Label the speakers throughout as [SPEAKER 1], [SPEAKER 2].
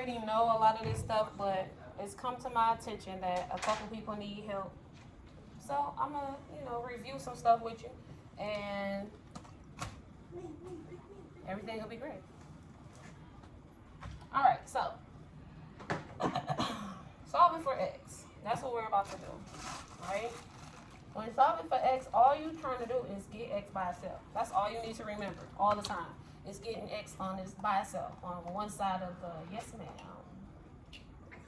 [SPEAKER 1] already know a lot of this stuff, but it's come to my attention that a couple people need help. So I'm gonna, review some stuff with you, and everything will be great. All right, so solving for x. That's what we're about to do, right? When solving for x, all you're trying to do is get x by itself. That's all you need to remember all the time. It's getting x on this by itself on one side of the yes ma'am.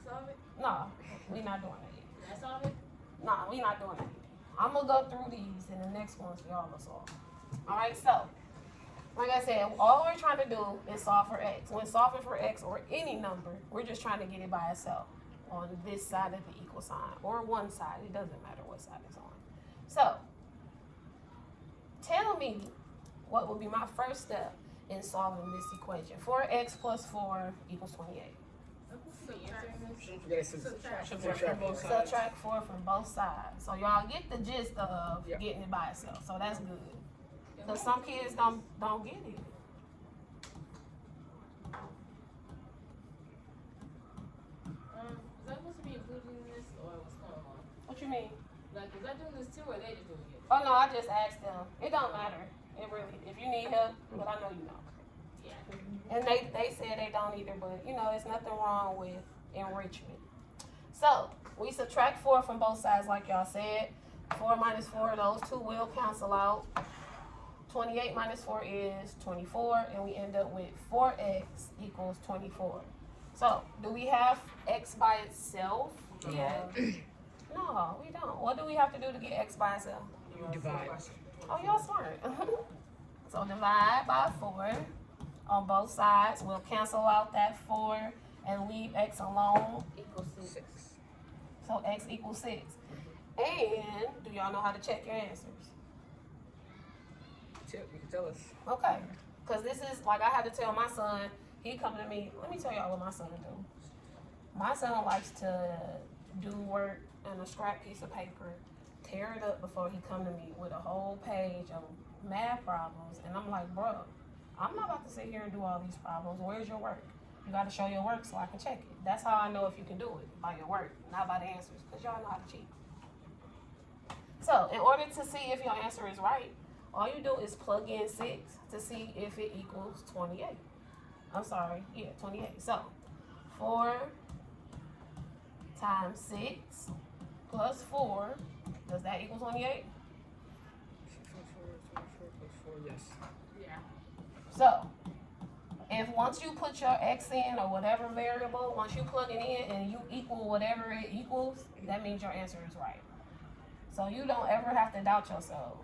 [SPEAKER 2] Solve it?
[SPEAKER 1] No, we're not doing that yet.
[SPEAKER 2] That's solve it?
[SPEAKER 1] Nah, we're not doing that yet. I'm gonna go through these, and the next ones y'all will solve. All right, so like I said, all we're trying to do is solve for x. When solving for x or any number, we're just trying to get it by itself on this side of the equal sign or one side. It doesn't matter what side it's on. So tell me what would be my first step in solving this equation. 4x plus 4 equals 28. Subtract 4 from both sides. So y'all get the gist of getting it by itself. So that's good. Because some kids don't get it.
[SPEAKER 2] Is that supposed to be included in this, or what's going on?
[SPEAKER 1] What you mean?
[SPEAKER 2] Like, is that doing this too, or they just doing it?
[SPEAKER 1] Oh no, I just asked them. It don't matter. It really. If you need help, but I know you know.
[SPEAKER 2] Yeah.
[SPEAKER 1] And they said they don't either, but there's nothing wrong with enrichment. So we subtract 4 from both sides, like y'all said. 4 minus 4, those two will cancel out. 28 minus 4 is 24, and we end up with 4x equals 24. So do we have x by itself yet? No, we don't. What do we have to do to get x by itself?
[SPEAKER 3] You divide.
[SPEAKER 1] Oh, y'all smart. So divide by 4 on both sides. We'll cancel out that 4 and leave x alone.
[SPEAKER 2] Equals 6.
[SPEAKER 1] So x equals 6. And do y'all know how to check your answers?
[SPEAKER 3] You can tell us.
[SPEAKER 1] Okay. Because this is, like I had to tell my son, he come to me, let me tell y'all what my son do. My son likes to do work on a scrap piece of paper, tear it up before he come to me with a whole page of math problems. And I'm like, bro, I'm not about to sit here and do all these problems. Where's your work? You got to show your work so I can check it. That's how I know if you can do it, by your work, not by the answers, because y'all know how to cheat. So in order to see if your answer is right, all you do is plug in 6 to see if it equals 28. I'm sorry, 28. So 4 times 6 plus 4, does that equal 28?
[SPEAKER 3] 4 plus 4, yes.
[SPEAKER 2] Yeah.
[SPEAKER 1] So if once you put your x in or whatever variable, once you plug it in and you equal whatever it equals, that means your answer is right. So you don't ever have to doubt yourself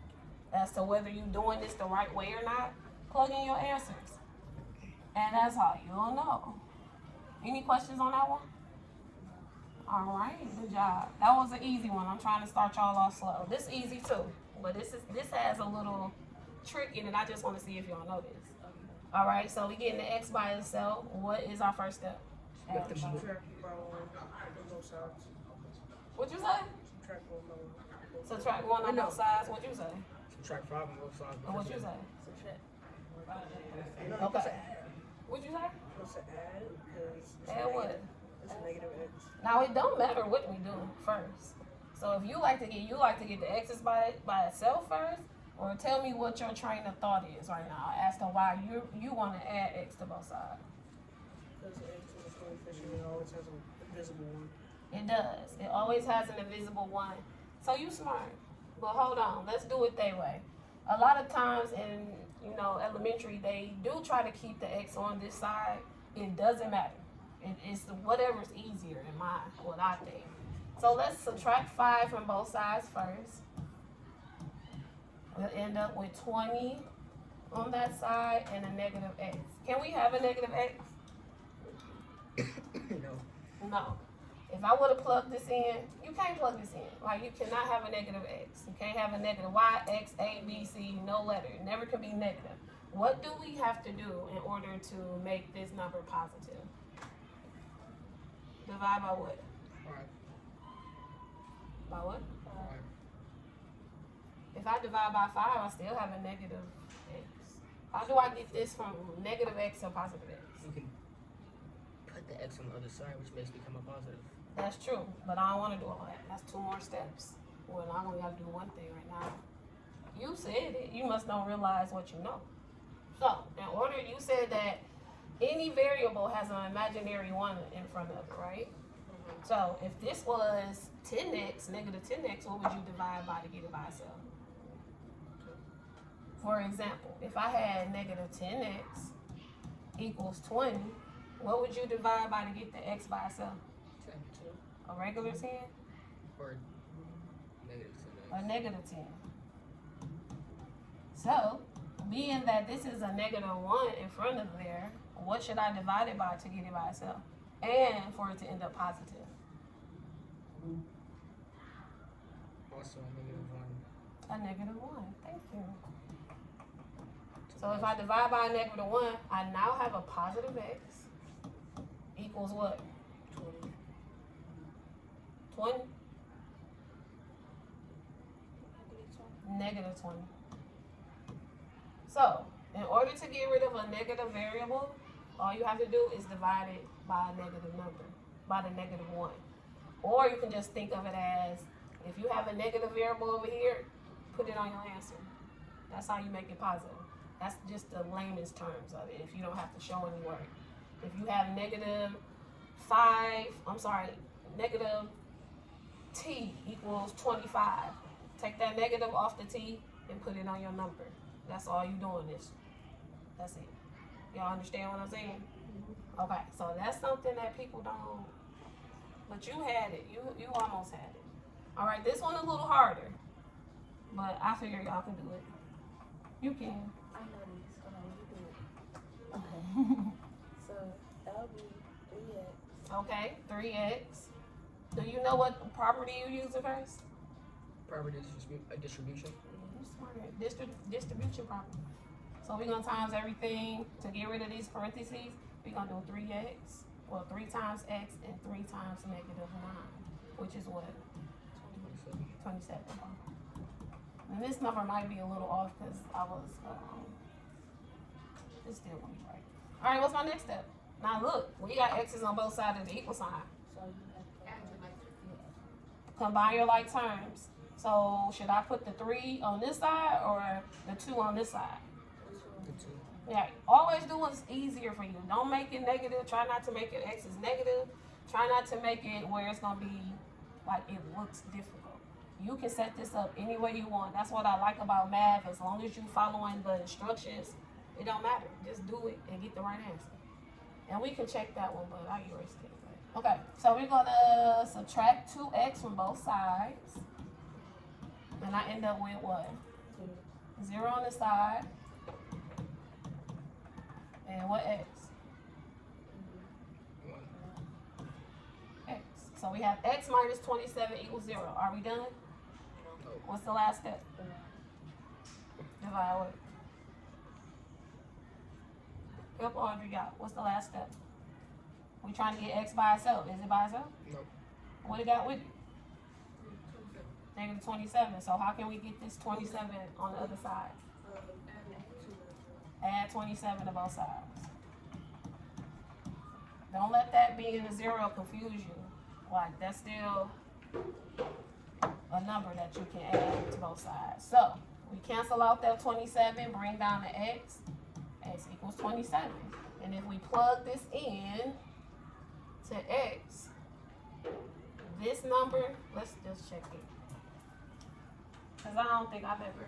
[SPEAKER 1] as to whether you're doing this the right way or not. Plug in your answers. And that's how you'll know. Any questions on that one? All right, good job. That was an easy one. I'm trying to start y'all off slow. This is easy too, but this has a little trick in it. I just want to see if y'all know this. All right, so we getting the x by itself. What is our first step?
[SPEAKER 3] Lift them up.
[SPEAKER 1] What'd you say? Subtract 1 on both sides. What'd you say?
[SPEAKER 3] Subtract 5 on both sides.
[SPEAKER 1] Or what'd you say?
[SPEAKER 2] Subtract.
[SPEAKER 1] Okay. What'd you say?
[SPEAKER 4] Supposed to add because
[SPEAKER 1] Add what?
[SPEAKER 4] it's negative x.
[SPEAKER 1] Now it don't matter what we do first. So if you like to get the x's by itself first, or tell me what your train of thought is right now as to why you want to add x to both sides.
[SPEAKER 4] Because the x is a coefficient, it always has a invisible one.
[SPEAKER 1] It does. It always has an invisible one. So you smart. But hold on, let's do it their way. A lot of times in elementary, they do try to keep the x on this side. It doesn't matter. It's whatever's easier in what I think. So let's subtract 5 from both sides first. We'll end up with 20 on that side and a negative x. Can we have a negative x?
[SPEAKER 3] No.
[SPEAKER 1] No. If I would have plugged this in, you can't plug this in. Like, you cannot have a negative x. You can't have a negative y, x, a, b, c, no letter. It never can be negative. What do we have to do in order to make this number positive? Divide by what?
[SPEAKER 3] 5.
[SPEAKER 1] By what?
[SPEAKER 3] 5.
[SPEAKER 1] If I divide by 5, I still have a negative x. How do I get this from negative x to positive x?
[SPEAKER 3] You can put the X on the other side, which makes it become a positive.
[SPEAKER 1] That's true, but I don't want to do all that. That's 2 more steps. Well, I only got to do one thing right now. You said it. You must don't realize what you know. So, in order, you said that any variable has an imaginary 1 in front of it, right? So, if this was 10x, negative 10x, what would you divide by to get it by itself? For example, if I had negative 10x equals 20, what would you divide by to get the x by itself?
[SPEAKER 3] 10.
[SPEAKER 1] A regular 10?
[SPEAKER 3] Or negative 10.
[SPEAKER 1] A negative 10. So, being that this is a negative 1 in front of there, what should I divide it by to get it by itself? And for it to end up positive.
[SPEAKER 3] Also a negative 1.
[SPEAKER 1] A negative 1. Thank you. So if I divide by a negative 1, I now have a positive x equals what? 20? Negative 20. So, in order to get rid of a negative variable, all you have to do is divide it by a negative number, by the negative 1. Or you can just think of it as, if you have a negative variable over here, put it on your answer. That's how you make it positive. That's just the layman's terms of it, if you don't have to show any work. If you have negative t equals 25, take that negative off the t and put it on your number. That's all you doing is, that's it. Y'all understand what I'm saying? Okay, so that's something that people don't, but you had it. You almost had it. All right, this one a little harder, but I figure y'all can do it. You can.
[SPEAKER 4] I know these. Hold on, you do it. Okay. So that'll be 3x.
[SPEAKER 1] Okay, 3x. Do you know what property you use at first?
[SPEAKER 3] Property distribution.
[SPEAKER 1] You smart. Distribution property. So we're gonna times everything to get rid of these parentheses. We're gonna do 3x. Well, 3 times x and 3 times negative 9, which is what? 27. And this number might be a little off because I was, it's still gonna be right. All right, what's my next step? Now look, we got x's on both sides of the equal sign.
[SPEAKER 4] So you have to
[SPEAKER 1] Combine your like terms. So should I put the 3 on this side or the 2 on this side?
[SPEAKER 3] The 2.
[SPEAKER 1] Yeah, always do what's easier for you. Don't make it negative. Try not to make it x is negative. Try not to make it where it's gonna be like it looks difficult. You can set this up any way you want. That's what I like about math. As long as you following the instructions, it don't matter. Just do it and get the right answer. And we can check that one, but I erased it. Okay, so we're gonna subtract 2x from both sides. And I end up with what? 0 on the side. And what x?
[SPEAKER 3] 1.
[SPEAKER 1] X. So we have x minus 27 equals 0. Are we done?
[SPEAKER 3] No.
[SPEAKER 1] What's the last step? Divide what? Help Audrey got. What's the last step? We trying to get x by itself. Is it by itself?
[SPEAKER 3] No.
[SPEAKER 1] What it got with it? Negative 27. So how can we get this 27 on the other side? Add 27 to both sides. Don't let that be in the 0 confuse you. Like, that's still a number that you can add to both sides. So, we cancel out that 27, bring down the x. X equals 27. And if we plug this in to x, this number, let's just check it. Because I don't think I've ever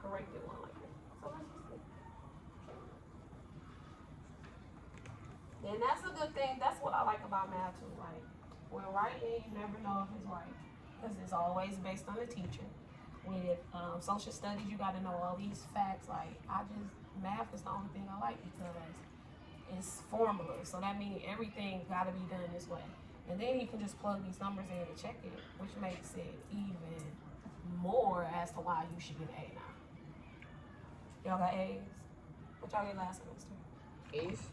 [SPEAKER 1] corrected one like this. So let's just see. And that's a good thing. That's what I like about math too. Like, when writing, you never know if it's right. Because it's always based on the teacher. With social studies, you got to know all these facts. Like, math is the only thing I like because it's formulas. So that means everything got to be done this way. And then you can just plug these numbers in and check it, which makes it even more as to why you should get an A now. Y'all got A's? What y'all get last semester?
[SPEAKER 3] A's?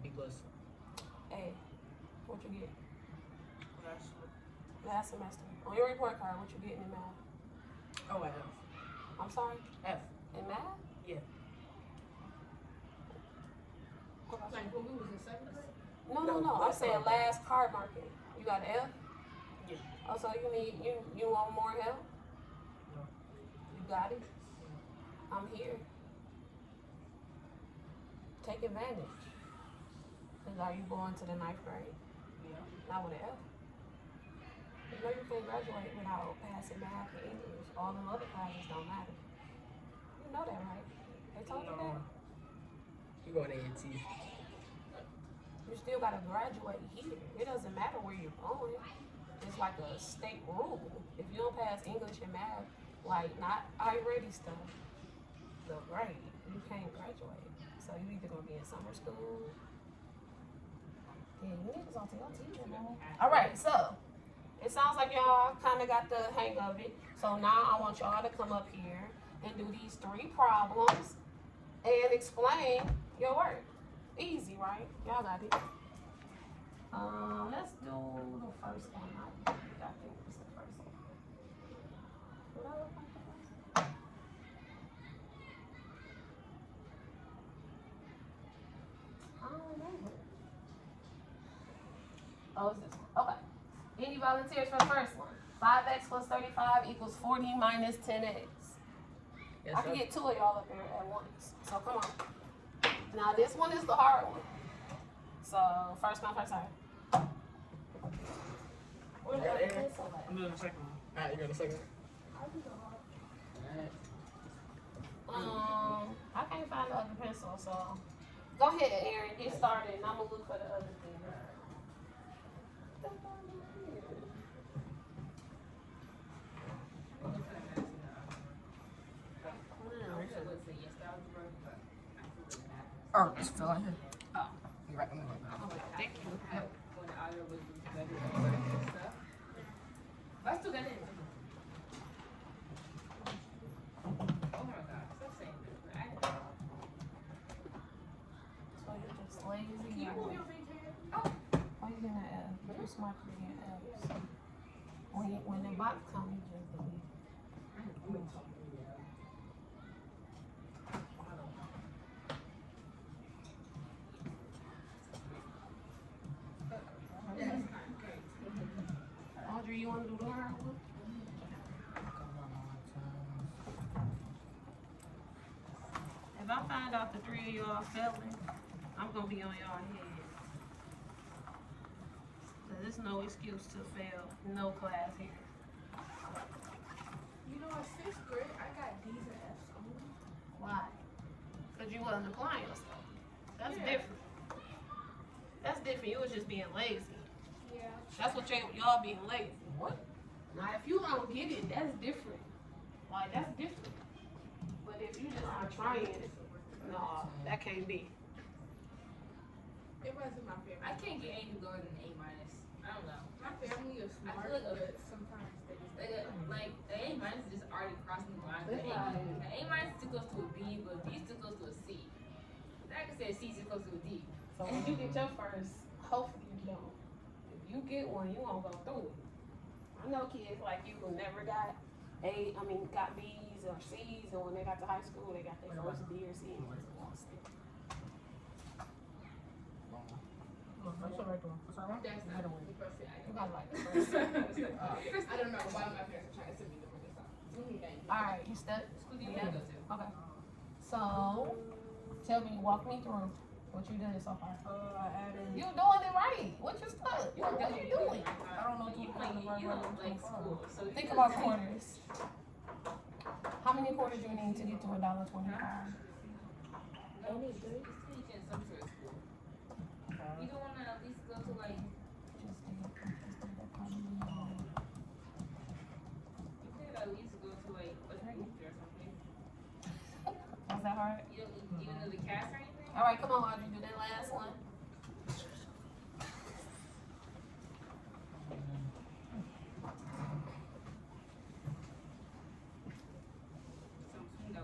[SPEAKER 3] B plus.
[SPEAKER 1] A. What you get? Last semester. On your report card, what you getting in math?
[SPEAKER 4] Oh, F.
[SPEAKER 1] I'm sorry?
[SPEAKER 4] F.
[SPEAKER 1] In math?
[SPEAKER 4] Yeah.
[SPEAKER 1] What about
[SPEAKER 2] Like when we was in seventh grade.
[SPEAKER 1] No. I'm saying last card marking. You got an F?
[SPEAKER 3] Yeah.
[SPEAKER 1] Oh, so you want more help?
[SPEAKER 3] No.
[SPEAKER 1] You got it? I'm here. Take advantage. Cause are you going to the 9th grade?
[SPEAKER 2] Yeah.
[SPEAKER 1] Not with an F. You know you can't graduate without passing math and English. All them other classes don't matter. You know that, right? They told you that.
[SPEAKER 3] You going to A&T.
[SPEAKER 1] You still gotta graduate here. It doesn't matter where you're going. It's like a state rule. If you don't pass English and math, like not I-ready stuff, the grade, you can't graduate. So you either gonna be in summer school. Yeah, you niggas on TLT, man. All right, so it sounds like y'all kind of got the hang of it. So now I want y'all to come up here and do these 3 problems and explain your work. Easy, right? Y'all got it. Let's do the first one. I think it's the first one. Would I look like the first one? I don't remember. Oh, it's this one. Okay. Any volunteers for the first one? 5x plus 35 equals 40 minus 10x.
[SPEAKER 3] Yes,
[SPEAKER 1] I can
[SPEAKER 3] sir.
[SPEAKER 1] get 2 of y'all up here at once. So come on. Now this one is the hard one. So first come, first serve. Where's the other pencil at?
[SPEAKER 3] I'm doing the second one. Alright, you got the second one?
[SPEAKER 1] I can't find the other pencil, so go ahead, Aaron, get started, and I'm gonna look for the other thing.
[SPEAKER 3] Oh, it's still in here. Oh, you're right. I'm right.
[SPEAKER 1] Okay, thank you.
[SPEAKER 2] When the audio was better and stuff. But I still got it. Oh my god, stop saying that.
[SPEAKER 1] So you're just lazy.
[SPEAKER 2] Can you move your big head?
[SPEAKER 1] Why you getting an F? You're too smart for getting F's. When the box comes, you just delete. Audrey, you want to do the hard one? If I find out the 3 of y'all failing, I'm gonna be on y'all head. So there's no excuse to fail. No class here.
[SPEAKER 4] You know, in 6th grade, I got D's and F's only.
[SPEAKER 1] Why? Because you wasn't applying yourself. That's
[SPEAKER 2] Yeah.
[SPEAKER 1] different. That's different. You was just being lazy.
[SPEAKER 4] Yeah.
[SPEAKER 1] That's what y'all being lazy.
[SPEAKER 3] What?
[SPEAKER 1] Now, if you don't get it, that's different. Like, that's different. But if you just are trying it, no, that can't be.
[SPEAKER 4] It wasn't my family.
[SPEAKER 2] I can't get anything lower than A minus. I don't know.
[SPEAKER 4] My family is
[SPEAKER 2] I
[SPEAKER 4] smart,
[SPEAKER 2] feel like
[SPEAKER 4] but sometimes they just
[SPEAKER 2] Like A minus is just already crossing the line.
[SPEAKER 1] It's like-
[SPEAKER 2] A minus still goes to a B, but B still goes to a C. I can say C still goes to a D.
[SPEAKER 1] So when you get your first, hopefully you don't. If you get one, you gonna go through it. I know kids like you who never got got B's or C's, and when they got to high school, they got their first B or C and just lost it.
[SPEAKER 3] That's the right one. What's that one?
[SPEAKER 4] That's not the first thing I
[SPEAKER 1] You
[SPEAKER 4] know.
[SPEAKER 1] got like the first.
[SPEAKER 4] I don't know why my parents are trying to send me the money.
[SPEAKER 1] Alright, you stuck?
[SPEAKER 2] School do you
[SPEAKER 1] Yeah.
[SPEAKER 2] want to go to?
[SPEAKER 1] Okay. So, tell me, walk me through what you did so far.
[SPEAKER 3] I added.
[SPEAKER 1] You doing it right. What you stuck? What you doing?
[SPEAKER 3] I don't know.
[SPEAKER 2] You don't like school, so you
[SPEAKER 1] Think
[SPEAKER 2] just-
[SPEAKER 1] about quarters. How many quarters you need to get to $1.25?
[SPEAKER 2] No, you just teach in some sort of school. You don't want to at least go to like, you could at least go to like a booth or something.
[SPEAKER 1] Was that hard?
[SPEAKER 2] You don't even know the cast or anything?
[SPEAKER 1] All right, come on, Audrey, do that last one.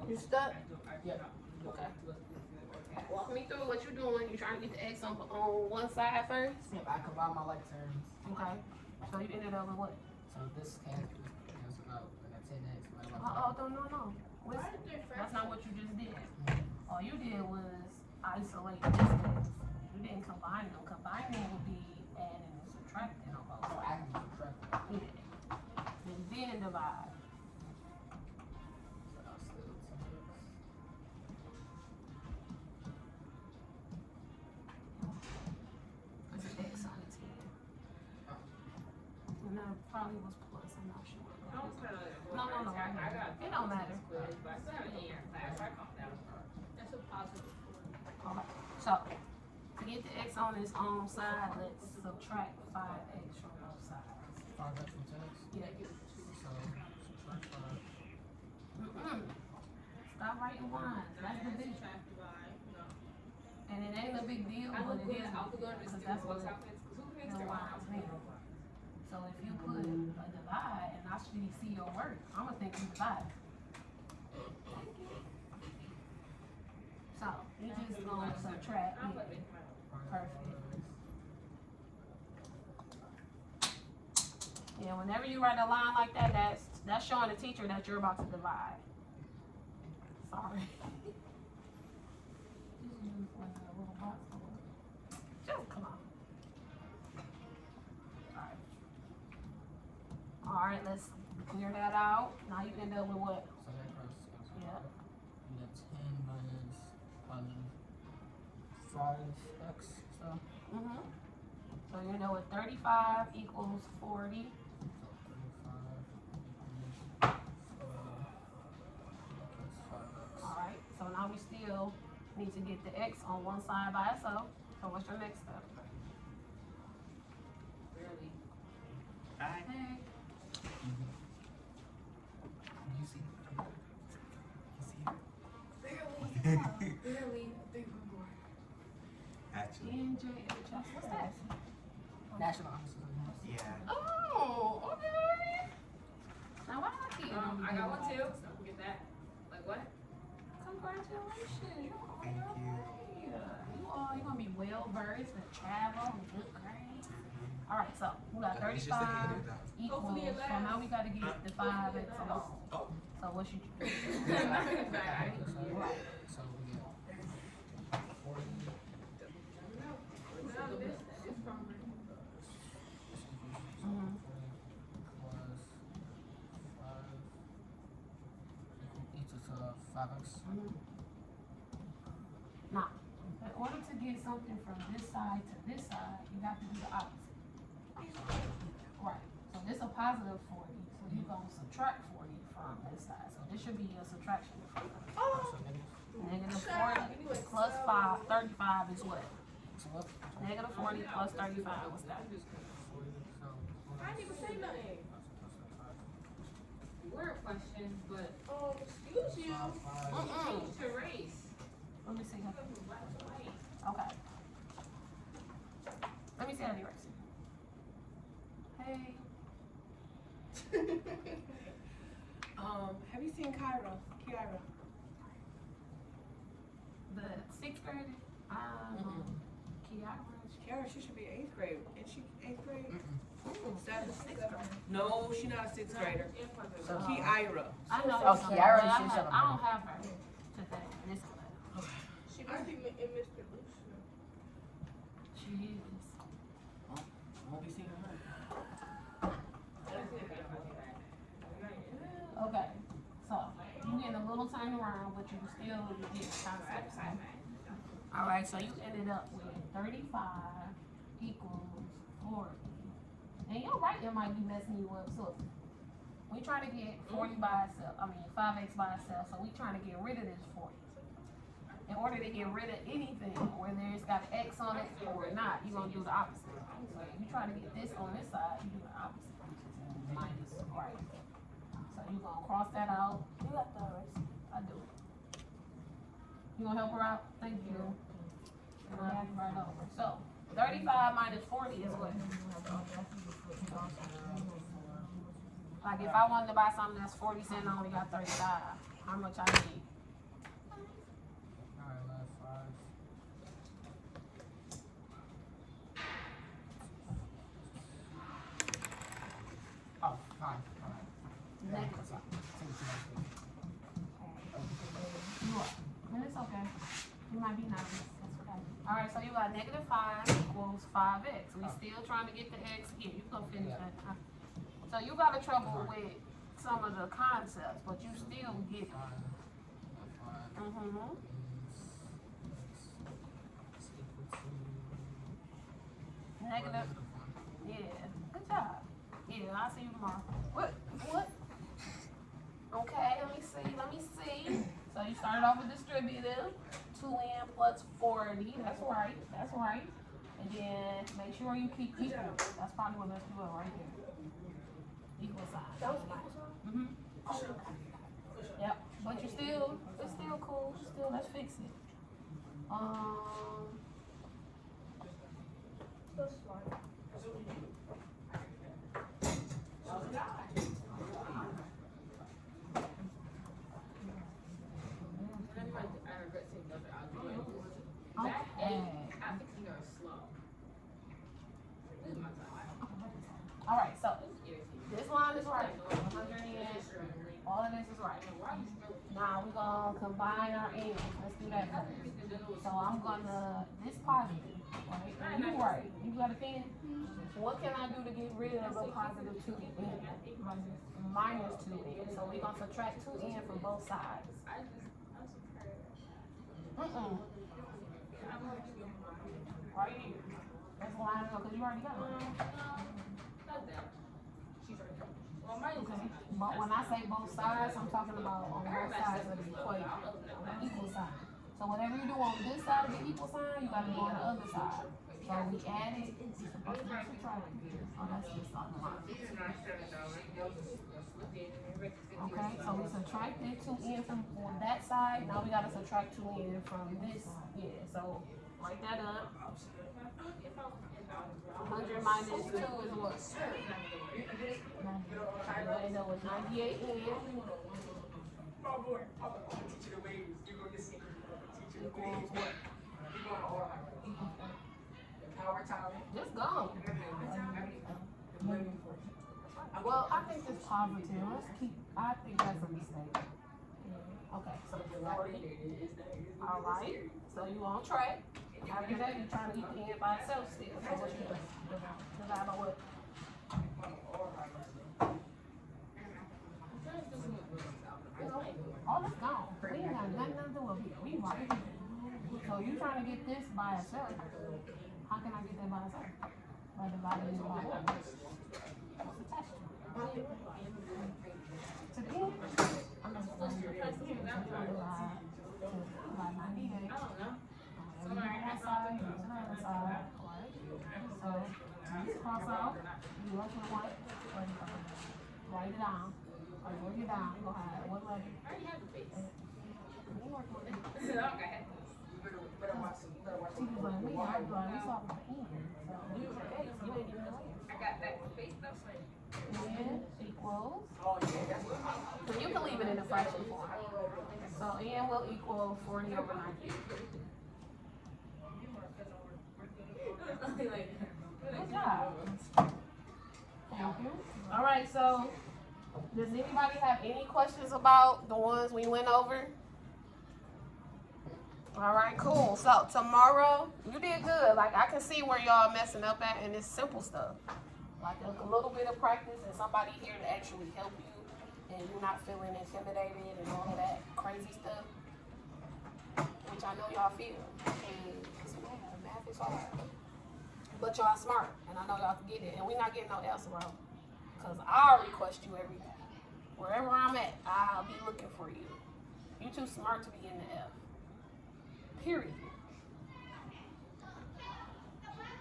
[SPEAKER 1] You stuck?
[SPEAKER 3] Yeah.
[SPEAKER 1] Okay. Walk me through what you're doing. You're trying to get the X on one side first?
[SPEAKER 3] Yep, I combine my like terms.
[SPEAKER 1] Okay. So you ended up with what?
[SPEAKER 3] So this cancels out. I got 10x.
[SPEAKER 1] No.
[SPEAKER 4] Why did they
[SPEAKER 1] That's not what you just did.
[SPEAKER 3] Mm-hmm.
[SPEAKER 1] All you did was isolate this X. can combine them. Combining would be adding and subtracting on both
[SPEAKER 3] So
[SPEAKER 1] sides.
[SPEAKER 3] I can subtract that.
[SPEAKER 1] Yeah. And then divide.
[SPEAKER 3] So I'll still 10x.
[SPEAKER 1] Put an X on it here. And that probably was plus, I'm not sure.
[SPEAKER 2] Don't put it
[SPEAKER 1] No, no, no, right
[SPEAKER 2] I
[SPEAKER 1] here.
[SPEAKER 2] got
[SPEAKER 1] It don't matter.
[SPEAKER 2] quiz, but I still have an A in class. I calm down.
[SPEAKER 4] That's a positive 40.
[SPEAKER 1] Alright, so to get the X on its own side, let's subtract 5X from both sides.
[SPEAKER 3] 5x from 10x.
[SPEAKER 1] Yeah.
[SPEAKER 3] So subtract 5.
[SPEAKER 1] Stop writing lines. That's the big.
[SPEAKER 4] Subtract, divide. No.
[SPEAKER 1] And it ain't a big deal,
[SPEAKER 2] I
[SPEAKER 1] but
[SPEAKER 2] look
[SPEAKER 1] it
[SPEAKER 2] good.
[SPEAKER 1] is
[SPEAKER 2] I look good in
[SPEAKER 1] because
[SPEAKER 2] this
[SPEAKER 1] that's what
[SPEAKER 2] box outfits. Cause who picks
[SPEAKER 1] the
[SPEAKER 2] their
[SPEAKER 1] lines
[SPEAKER 2] arms?
[SPEAKER 1] mean. So if you put a divide and I see your work, I'm gonna think you divide. So you just gonna subtract
[SPEAKER 2] I'm
[SPEAKER 1] it.
[SPEAKER 2] like,
[SPEAKER 1] Perfect. Yeah, whenever you write a line like that, that's showing the teacher that you're about to divide. Sorry. Just use one of the little box for it. Just come on. Alright, let's clear that out. Now you end up with what?
[SPEAKER 3] So that cross goes
[SPEAKER 1] Yeah.
[SPEAKER 3] You got 10 minus 5x. So
[SPEAKER 1] Mm-hmm. So you know what 35 equals 40.
[SPEAKER 3] so 35 equals 5x.
[SPEAKER 1] Alright, so now we still need to get the X on one side by itself. So what's your next step?
[SPEAKER 2] really?
[SPEAKER 1] Hey.
[SPEAKER 3] You see?
[SPEAKER 2] Really?
[SPEAKER 5] Actually,
[SPEAKER 1] NJHS. What's that?
[SPEAKER 3] National Offices of Health.
[SPEAKER 5] yeah.
[SPEAKER 1] Oh, okay. Now why I keep
[SPEAKER 2] I got one too. So get that. Like what?
[SPEAKER 1] Congratulations.
[SPEAKER 5] Thank you.
[SPEAKER 1] You're gonna be well versed in travel and good grades. Alright, so we got
[SPEAKER 5] It's just a
[SPEAKER 1] 35
[SPEAKER 5] handout.
[SPEAKER 1] equals.
[SPEAKER 2] Hopefully it
[SPEAKER 1] So now we gotta get the 5X alone.
[SPEAKER 5] Oh.
[SPEAKER 1] So what should you do?
[SPEAKER 3] Right.
[SPEAKER 1] Right.
[SPEAKER 3] So we get 40.
[SPEAKER 1] Mhm.
[SPEAKER 3] Plus 5 equals 5x.
[SPEAKER 1] Now, in order to get something from this side to this side, you have to do the opposite. Right. So this a positive 40, so you're gonna subtract 40 from this side. So this should be your subtraction.
[SPEAKER 3] So negative.
[SPEAKER 1] Negative 40 plus 35 is what?
[SPEAKER 3] So what?
[SPEAKER 1] Negative 40 plus 35, what's that?
[SPEAKER 3] 40. So
[SPEAKER 4] I didn't even say nothing.
[SPEAKER 2] Word question, but
[SPEAKER 4] Oh, excuse you.
[SPEAKER 3] 5.
[SPEAKER 2] change to race.
[SPEAKER 1] Let me see.
[SPEAKER 2] Black to white.
[SPEAKER 1] Okay. Let me see how to erase it. Hey.
[SPEAKER 4] Have you seen Kyra? Kiara?
[SPEAKER 1] The 6th grader? Kiara.
[SPEAKER 4] Kiara, she should be 8th grade. Is she 8th grade? Seventh.
[SPEAKER 1] 6th grader.
[SPEAKER 4] No, she's not a 6th grader.
[SPEAKER 3] So
[SPEAKER 4] Kiara.
[SPEAKER 1] I know
[SPEAKER 3] Oh,
[SPEAKER 1] this one,
[SPEAKER 3] Kiara,
[SPEAKER 1] but
[SPEAKER 3] she's
[SPEAKER 1] I
[SPEAKER 3] on
[SPEAKER 1] don't have her today. This one.
[SPEAKER 4] She must be in Mr. Lucian.
[SPEAKER 1] She is.
[SPEAKER 4] Won't be seeing her.
[SPEAKER 1] Okay. So you getting a little turned around, but you still get concepts. Alright, so you ended up with 35 equals 40. And your writing might be messing you up. So we try to get 40 by itself. 5X by itself. So we trying to get rid of this 40. In order to get rid of anything, whether it's got an X on it or not, you're gonna do the opposite. So if you try to get this on this side, you do the opposite, which is minus, right? So you're gonna cross that out. You got that, right? I do. You gonna help her out? Thank you. And I'll be right over. So 35 minus 40 is what? Like if I wanted to buy something that's 40 cents, I only got 35. How much I need?
[SPEAKER 3] alright, last 5. Oh, 5. Alright.
[SPEAKER 1] Negative. You are. And it's okay. You might be nervous. That's okay. Alright, so you got -5 equals 5x. We still trying to get the x here. You can finish
[SPEAKER 3] Yeah.
[SPEAKER 1] that. So you got a trouble with some of the concepts, but you still get it.
[SPEAKER 3] 5.
[SPEAKER 1] Mm-hmm.
[SPEAKER 3] Is equal to
[SPEAKER 1] Negative. Yeah. Good job. Yeah, I'll see you tomorrow. What? Okay, let me see. So you started off with distributive. 2n plus 40. That's right. And then make sure you keep equal. That's probably what messed you up right there. Equal sign.
[SPEAKER 4] That was equal sign?
[SPEAKER 1] Yep. But it's still cool. Let's fix it.
[SPEAKER 4] That's smart.
[SPEAKER 1] Okay.
[SPEAKER 2] I think you are slow. This is my time.
[SPEAKER 1] All right. So
[SPEAKER 2] Irritating.
[SPEAKER 1] this line is right. 100 yen. All of this is right. Now we're gonna combine our ends. Let's do that first. So I'm gonna this positive, right? And you right. You got a pen? What can I do to get rid of a positive 2n? Minus 2n. So we're gonna subtract 2n from both sides. Right here. That's line up because you already got one. Okay. But when I say both sides, I'm talking about on both sides of the equation, on the equal side. So whatever you do on this side of the equal sign, you gotta do on the other side. So we added, it's supposed to be subtracted. Oh, that's just on the line. Okay, so we subtracted 2n from on that side. Now we gotta subtract 2n from this. Yeah, so write that up. 100 minus 2 is what? I know it's 98 in. Equals what? Just go. Well, I think it's positive. Let's keep, I think that's a mistake. Okay, so 40. Alright, so you on track. After that, you're trying to eat the end by itself still. So what you do? Divide by what? Oh, that's gone. We ain't got nothing to do with it. We right here. So you trying to get this by itself. How can I get that by itself? By dividing it by what? What's attached to it? To the end? I'm just going to divide 98. On that side, on the other side. So, just cross out. You want to what? Write it down. Or work it down. Go ahead. What letter?
[SPEAKER 2] I already have the face.
[SPEAKER 1] You work with it.
[SPEAKER 2] Okay.
[SPEAKER 1] She was like, we are going. We saw the end. So, you ain't even know.
[SPEAKER 2] I got that face stuff.
[SPEAKER 1] N equals. So you can leave it in the fraction form. So N will equal 40 over 90. Good job. Thank you. All right, so does anybody have any questions about the ones we went over? All right, cool. So tomorrow, you did good. Like, I can see where y'all messing up at, and it's simple stuff. Like a little bit of practice and somebody here to actually help you, and you're not feeling intimidated and all of that crazy stuff, which I know y'all feel. And it's math is hard. But y'all smart, and I know y'all can get it. And we're not getting no F's, bro. Because I'll request you every day. Wherever I'm at, I'll be looking for you. You too smart to be getting the F. Period.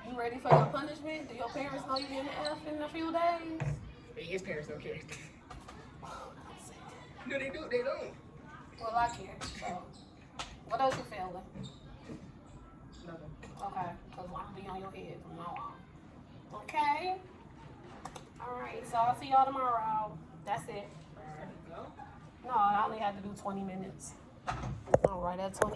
[SPEAKER 1] You ready for your punishment? Do your parents know you getting the F in a few days?
[SPEAKER 3] His parents don't care.
[SPEAKER 1] Oh, don't say that.
[SPEAKER 3] No, they do. They don't.
[SPEAKER 1] Well, I care. So, what else you feeling?
[SPEAKER 3] Nothing.
[SPEAKER 1] Okay, because I'm going to be on your head from now on. Okay? Alright, so I'll see y'all tomorrow. That's it. No, I only had to do 20 minutes. Alright, that's 20.